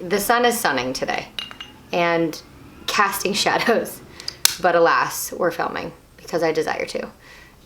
The sun is sunning today and casting shadows, but alas, we're filming because I desire to.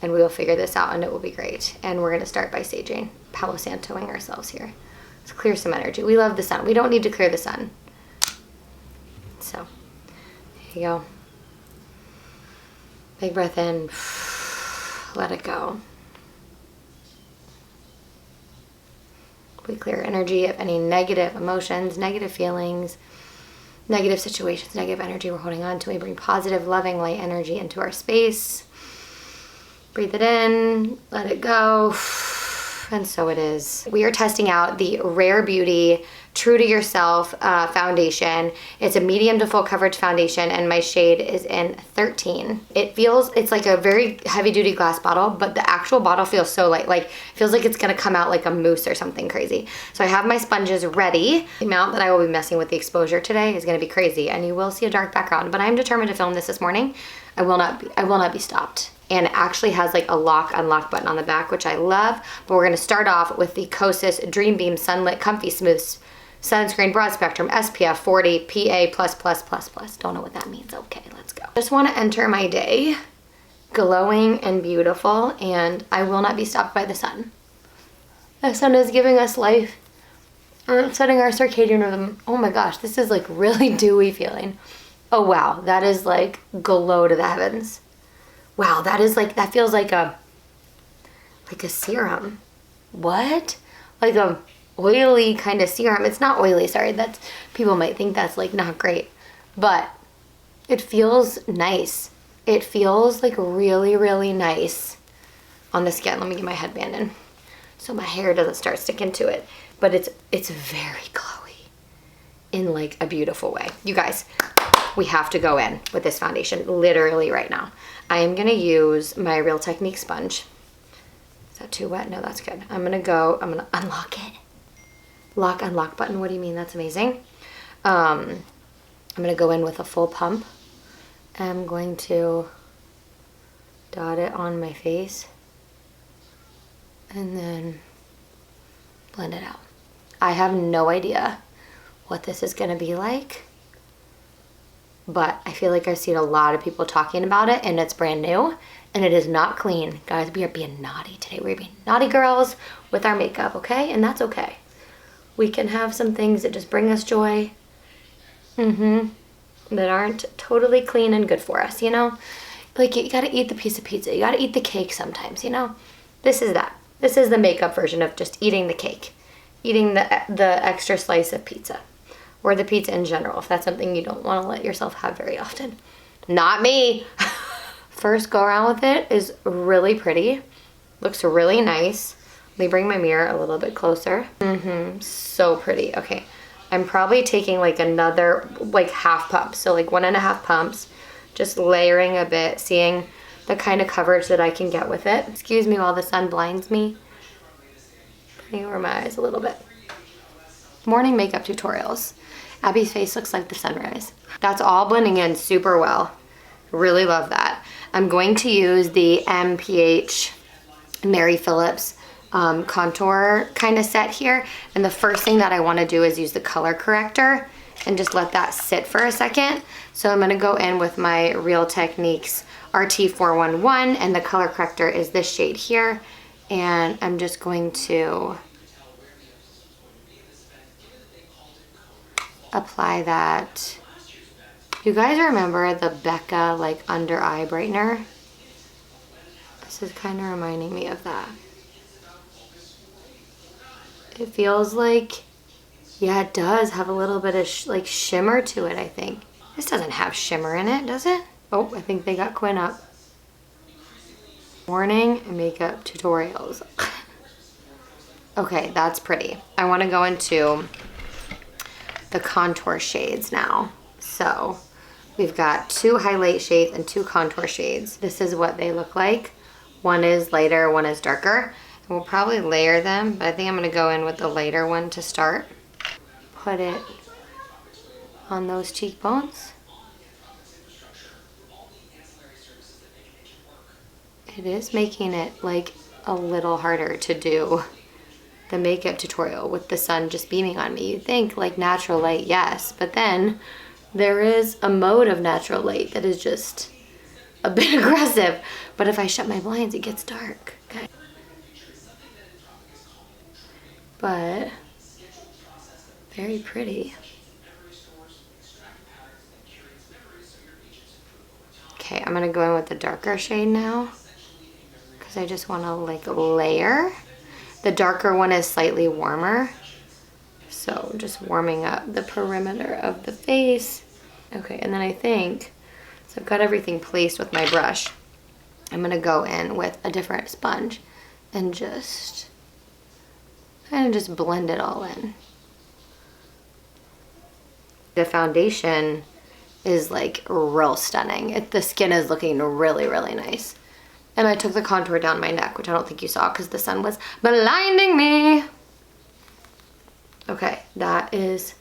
And we will figure this out and it will be great. And we're gonna start by saging, Palo Santoing ourselves here. Let's clear some energy. We love the sun. We don't need to clear the sun. So, here you go. Big breath in, let it go. We clear energy of any negative emotions, negative feelings, negative situations, negative energy we're holding on to. We bring positive, loving, light energy into our space. Breathe it in, let it go, and so it is. We are testing out the Rare Beauty True to Yourself foundation. It's a medium to full coverage foundation and my shade is in 13. It's like a very heavy duty glass bottle, but the actual bottle feels so light, like feels like it's gonna come out like a mousse or something crazy. So I have my sponges ready. The amount that I will be messing with the exposure today is gonna be crazy and you will see a dark background, but I'm determined to film this morning. I will not be stopped. And it actually has like a lock unlock button on the back, which I love. But we're gonna start off with the Kosas Dream Beam Sunlit Comfy Smooth Sunscreen Broad Spectrum SPF 40 PA++++. Don't know what that means. Okay, let's go. Just want to enter my day glowing and beautiful, and I will not be stopped by the sun. The sun is giving us life, setting our circadian rhythm. Oh my gosh, this is like really dewy feeling. Oh wow, that is like glow to the heavens. Wow, that feels like a serum. What? Like a oily kind of serum. It's not oily, sorry. That's, people might think that's like not great, but it feels nice. It feels like really, really nice on the skin. Let me get my headband in so my hair doesn't start sticking to it. But it's very glowy in like a beautiful way. You guys, we have to go in with this foundation literally right now. I am gonna use my Real Technique sponge. Is that too wet? No, that's good. I'm gonna unlock it. Lock, unlock button, what do you mean? That's amazing. I'm gonna go in with a full pump. I'm going to dot it on my face and then blend it out. I have no idea what this is gonna be like, but I feel like I've seen a lot of people talking about it and it's brand new and it is not clean. Guys, we are being naughty today. We're being naughty girls with our makeup, okay? And that's okay. We can have some things that just bring us joy, that aren't totally clean and good for us, you know? Like you gotta eat the piece of pizza, you gotta eat the cake sometimes, you know? This is that. This is the makeup version of just eating the cake, eating the extra slice of pizza, or the pizza in general, if that's something you don't wanna let yourself have very often. Not me. First go around with it is really pretty, looks really nice. Let me bring my mirror a little bit closer. So pretty. Okay, I'm probably taking like another like half pump. So like 1.5 pumps, just layering a bit, seeing the kind of coverage that I can get with it. Excuse me while the sun blinds me. Putting over my eyes a little bit. Morning makeup tutorials. Abby's face looks like the sunrise. That's all blending in super well. Really love that. I'm going to use the MPH Mary Phillips contour kind of set here, and the first thing that I want to do is use the color corrector and just let that sit for a second. So I'm going to go in with my Real Techniques RT411 and the color corrector is this shade here, and I'm just going to apply that. You guys remember the Becca like under eye brightener? This is kind of reminding me of that. It feels like, yeah, it does have a little bit of like shimmer to it, I think. This doesn't have shimmer in it, does it? Oh, I think they got Quinn up. Morning makeup tutorials. Okay, that's pretty. I want to go into the contour shades now. So we've got 2 highlight shades and 2 contour shades. This is what they look like. One is lighter, one is darker. We'll probably layer them, but I think I'm gonna go in with the lighter one to start. Put it on those cheekbones. It is making it like a little harder to do the makeup tutorial with the sun just beaming on me. You'd think like natural light, yes, but then there is a mode of natural light that is just a bit aggressive. But if I shut my blinds, it gets dark. Okay. But very pretty. Okay, I'm gonna go in with the darker shade now because I just want to like layer. The darker one is slightly warmer, so just warming up the perimeter of the face. Okay, and then I think, so I've got everything placed with my brush. I'm gonna go in with a different sponge and just kind of just blend it all in. The foundation is like real stunning. The skin is looking really, really nice. And I took the contour down my neck, which I don't think you saw because the sun was blinding me. Okay, that is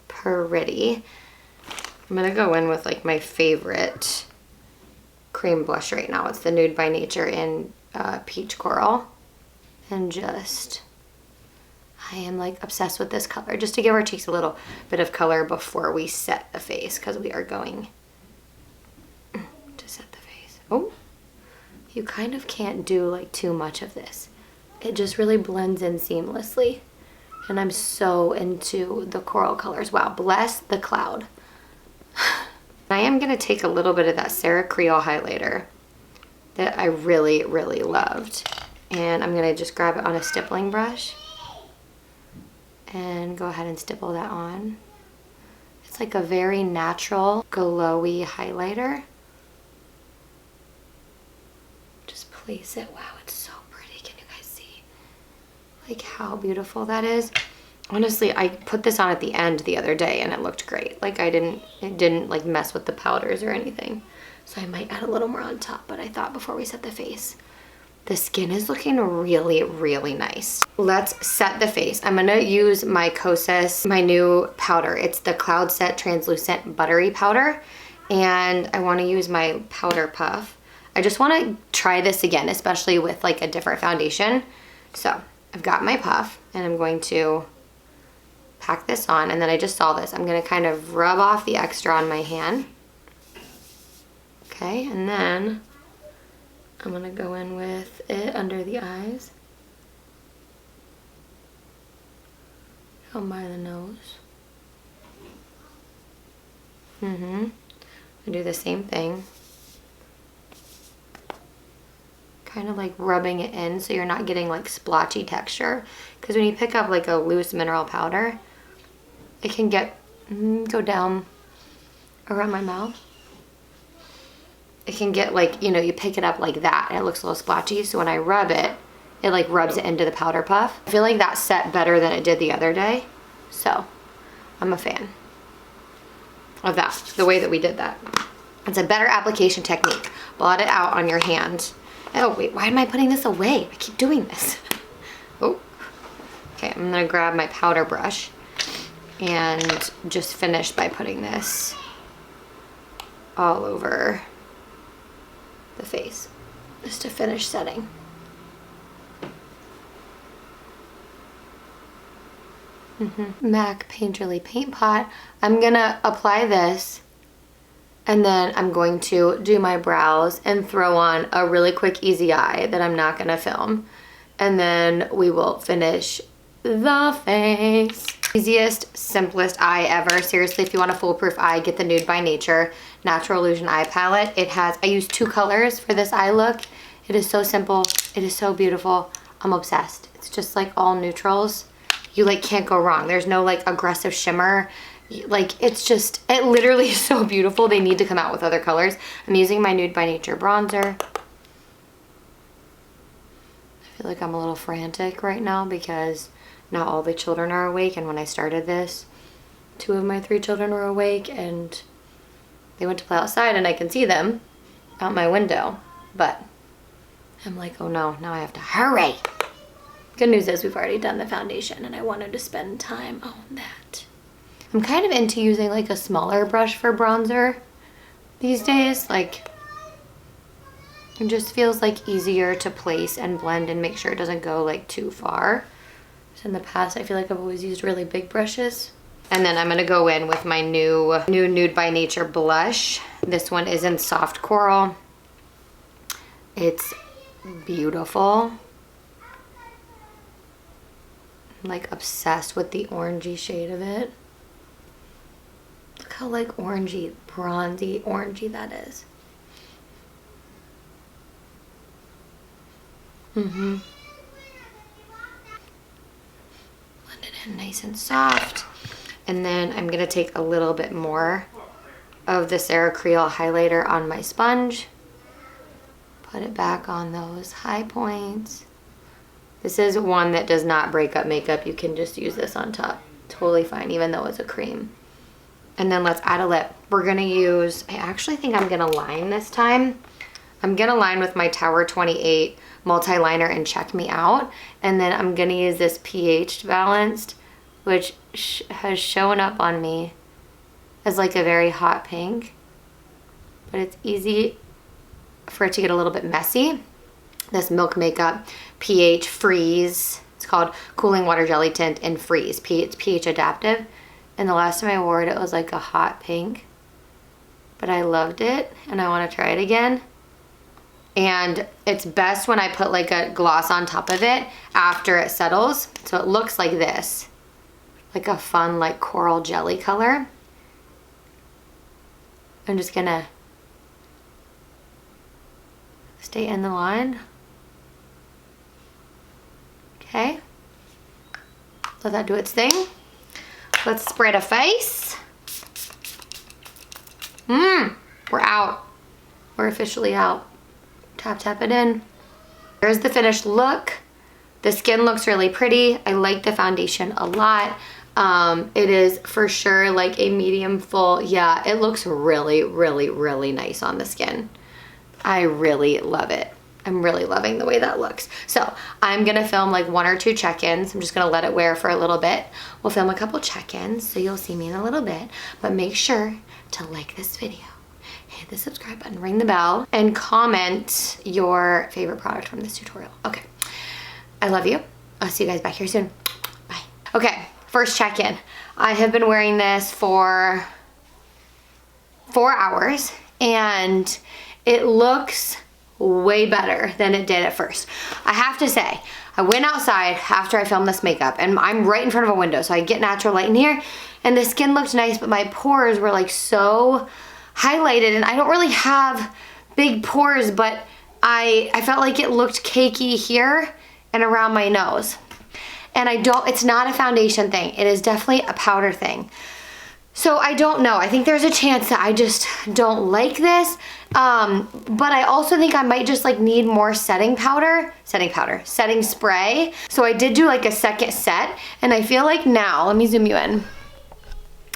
pretty. I'm gonna go in with like my favorite cream blush right now. It's the Nude by Nature in Peach Coral. And just, I am like obsessed with this color, just to give our cheeks a little bit of color before we set the face, because we are going to set the face. Oh, you kind of can't do like too much of this. It just really blends in seamlessly. And I'm so into the coral colors. Wow, bless the cloud. I am gonna take a little bit of that Sarah Creole highlighter that I really, really loved. And I'm gonna just grab it on a stippling brush and go ahead and stipple that on. It's like a very natural, glowy highlighter. Just place it. Wow, it's so pretty. Can you guys see like how beautiful that is? Honestly, I put this on at the end the other day and it looked great. Like it didn't like mess with the powders or anything. So I might add a little more on top, but I thought before we set the face, the skin is looking really, really nice. Let's set the face. I'm gonna use my Kosas, my new powder. It's the Cloud Set Translucent Buttery Powder. And I wanna use my powder puff. I just wanna try this again, especially with like a different foundation. So I've got my puff and I'm going to pack this on, and then I just saw this. I'm gonna kind of rub off the extra on my hand. Okay, and then I'm gonna go in with it under the eyes. Down by the nose. I do the same thing. Kind of like rubbing it in so you're not getting like splotchy texture. Because when you pick up like a loose mineral powder, it can go down around my mouth. It can get like, you know, you pick it up like that and it looks a little splotchy. So when I rub it, it like rubs it into the powder puff. I feel like that set better than it did the other day. So I'm a fan of that, the way that we did that. It's a better application technique. Blot it out on your hand. Oh wait, why am I putting this away? I keep doing this. Oh, okay, I'm gonna grab my powder brush and just finish by putting this all over the face, just to finish setting. MAC Painterly Paint Pot. I'm gonna apply this and then I'm going to do my brows and throw on a really quick easy eye that I'm not gonna film. And then we will finish the face. Easiest, simplest eye ever. Seriously, if you want a foolproof eye, get the Nude by Nature Natural Illusion Eye Palette. I use 2 colors for this eye look. It is so simple. It is so beautiful. I'm obsessed. It's just like all neutrals. You like can't go wrong. There's no like aggressive shimmer. Like it literally is so beautiful. They need to come out with other colors. I'm using my Nude by Nature bronzer. I feel like I'm a little frantic right now because not all the children are awake, and when I started this, 2 of my 3 children were awake and they went to play outside and I can see them out my window, but I'm like, oh no, now I have to hurry. Good news is we've already done the foundation and I wanted to spend time on that. I'm kind of into using like a smaller brush for bronzer these days. Like it just feels like easier to place and blend and make sure it doesn't go like too far. In the past, I feel like I've always used really big brushes. And then I'm gonna go in with my new Nude by Nature blush. This one is in Soft Coral. It's beautiful. I'm like obsessed with the orangey shade of it. Look how like orangey, bronzy, orangey that is. Blend it in nice and soft. And then I'm gonna take a little bit more of the Sarah Creole highlighter on my sponge. Put it back on those high points. This is one that does not break up makeup. You can just use this on top. Totally fine, even though it's a cream. And then let's add a lip. We're gonna use, I actually think I'm gonna line this time. I'm gonna line with my Tower 28 multi-liner and Check Me Out. And then I'm gonna use this pH balanced, which has shown up on me as like a very hot pink, but it's easy for it to get a little bit messy. This Milk Makeup pH Freeze. It's called Cooling Water Jelly Tint in Freeze. It's pH adaptive. And the last time I wore it, it was like a hot pink, but I loved it and I want to try it again. And it's best when I put like a gloss on top of it after it settles. So it looks like this. Like a fun like coral jelly color. I'm just gonna stay in the line. Okay. Let that do its thing. Let's spread a face. We're out. We're officially out. Tap, tap it in. There's the finished look. The skin looks really pretty. I like the foundation a lot. It is for sure like a medium full. Yeah, it looks really, really, really nice on the skin. I really love it. I'm really loving the way that looks. So I'm gonna film like 1 or 2 check-ins. I'm just gonna let it wear for a little bit. We'll film a couple check-ins, so you'll see me in a little bit. But make sure to like this video, hit the subscribe button, ring the bell, and comment your favorite product from this tutorial. Okay, I love you. I'll see you guys back here soon. Bye. Okay, first check-in. I have been wearing this for 4 hours, and it looks way better than it did at first. I have to say, I went outside after I filmed this makeup, and I'm right in front of a window, so I get natural light in here, and the skin looked nice, but my pores were like so highlighted, and I don't really have big pores, but I felt like it looked cakey here and around my nose. And it's not a foundation thing. It is definitely a powder thing. So I don't know. I think there's a chance that I just don't like this. But I also think I might just like need more setting spray. So I did do like a second set, and I feel like now, let me zoom you in.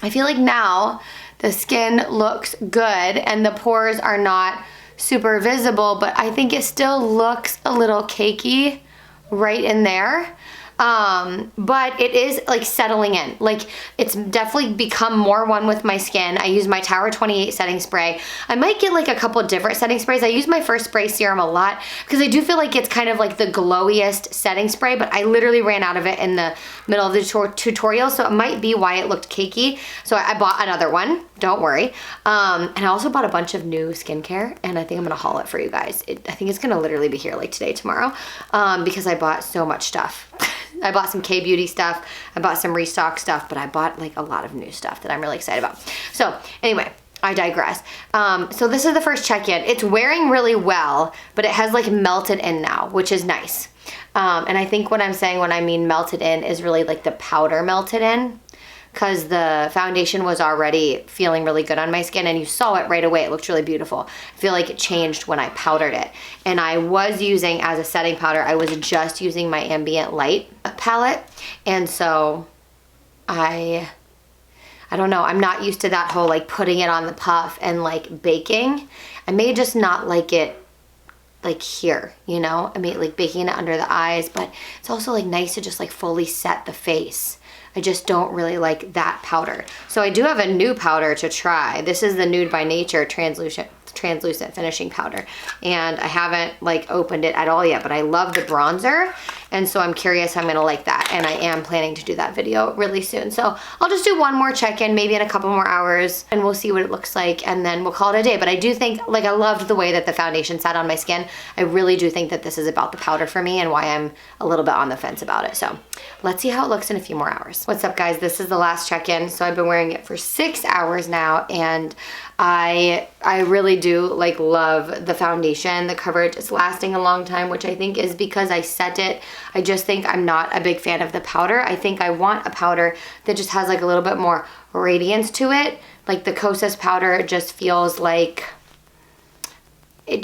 I feel like now the skin looks good and the pores are not super visible, but I think it still looks a little cakey right in there. But it is like settling in. Like it's definitely become more one with my skin. I use my Tower 28 setting spray. I might get like a couple different setting sprays. I use my First Spray serum a lot because I do feel like it's kind of like the glowiest setting spray, but I literally ran out of it in the middle of the tutorial, so it might be why it looked cakey. So I bought another one, don't worry. And I also bought a bunch of new skincare, and I think I'm gonna haul it for you guys. I think it's gonna literally be here like today, tomorrow, because I bought so much stuff. I bought some K-Beauty stuff, I bought some Restock stuff, but I bought like a lot of new stuff that I'm really excited about. So anyway, I digress. So this is the first check-in. It's wearing really well, but it has like melted in now, which is nice. And I think what I'm saying when I mean melted in is really like the powder melted in, because the foundation was already feeling really good on my skin, and you saw it right away. It looked really beautiful. I feel like it changed when I powdered it. And I was using, as a setting powder, I was just using my Ambient Light palette. And so I don't know, I'm not used to that whole like putting it on the puff and like baking. I may just not like it like here, you know? I mean, like baking it under the eyes, but it's also like nice to just like fully set the face. I just don't really like that powder. So I do have a new powder to try. This is the Nude by Nature translucent finishing powder. And I haven't like opened it at all yet, but I love the bronzer. And so I'm curious how I'm gonna like that. And I am planning to do that video really soon. So I'll just do one more check-in, maybe in a couple more hours, and we'll see what it looks like, and then we'll call it a day. But I do think, like, I loved the way that the foundation sat on my skin. I really do think that this is about the powder for me and why I'm a little bit on the fence about it. So let's see how it looks in a few more hours. What's up, guys? This is the last check-in. So I've been wearing it for 6 hours now, and I really do like love the foundation. The coverage is lasting a long time, which I think is because I set it. I just think I'm not a big fan of the powder. I think I want a powder that just has like a little bit more radiance to it. Like the Kosas powder just feels like, it's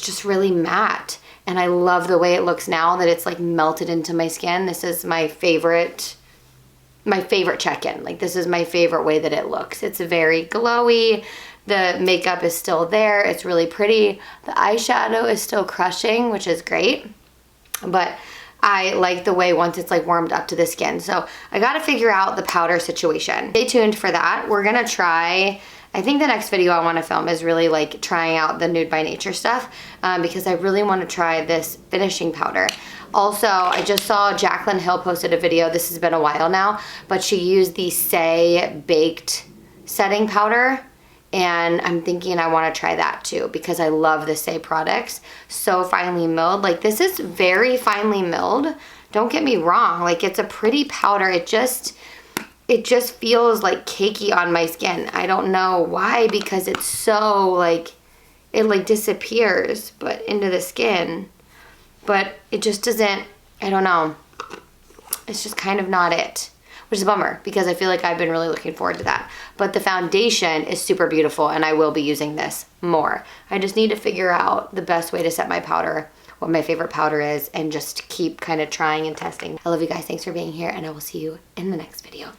just really matte. And I love the way it looks now that it's like melted into my skin. This is my favorite check-in. Like, this is my favorite way that it looks. It's very glowy. The makeup is still there. It's really pretty. The eyeshadow is still crushing, which is great. But I like the way once it's like warmed up to the skin. So I got to figure out the powder situation. Stay tuned for that. We're going to try, I think the next video I want to film is really like trying out the Nude by Nature stuff because I really want to try this finishing powder. Also, I just saw Jaclyn Hill posted a video, this has been a while now, but she used the Say Baked setting powder, and I'm thinking I want to try that too because I love the Say products. So finely milled. Like, this is very finely milled. Don't get me wrong, like, it's a pretty powder. It just feels like cakey on my skin. I don't know why, because it's so like, it like disappears but into the skin. But it just doesn't, I don't know. It's just kind of not it, which is a bummer because I feel like I've been really looking forward to that. But the foundation is super beautiful and I will be using this more. I just need to figure out the best way to set my powder, what my favorite powder is, and just keep kind of trying and testing. I love you guys. Thanks for being here, and I will see you in the next video.